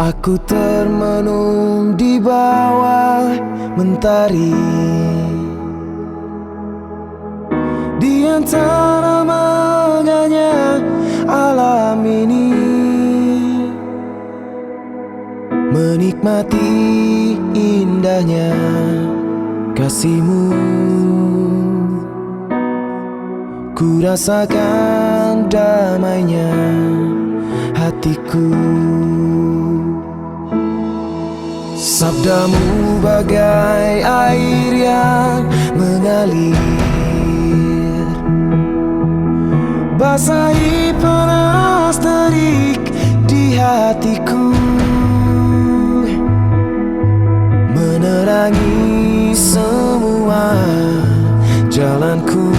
Aku termenung di bawah mentari, di antara megahnya alam ini, menikmati indahnya kasihmu. Ku rasakan damainya hatiku. Sabdamu bagai air yang mengalir, basahi panas terik di hatiku, menerangi semua jalanku.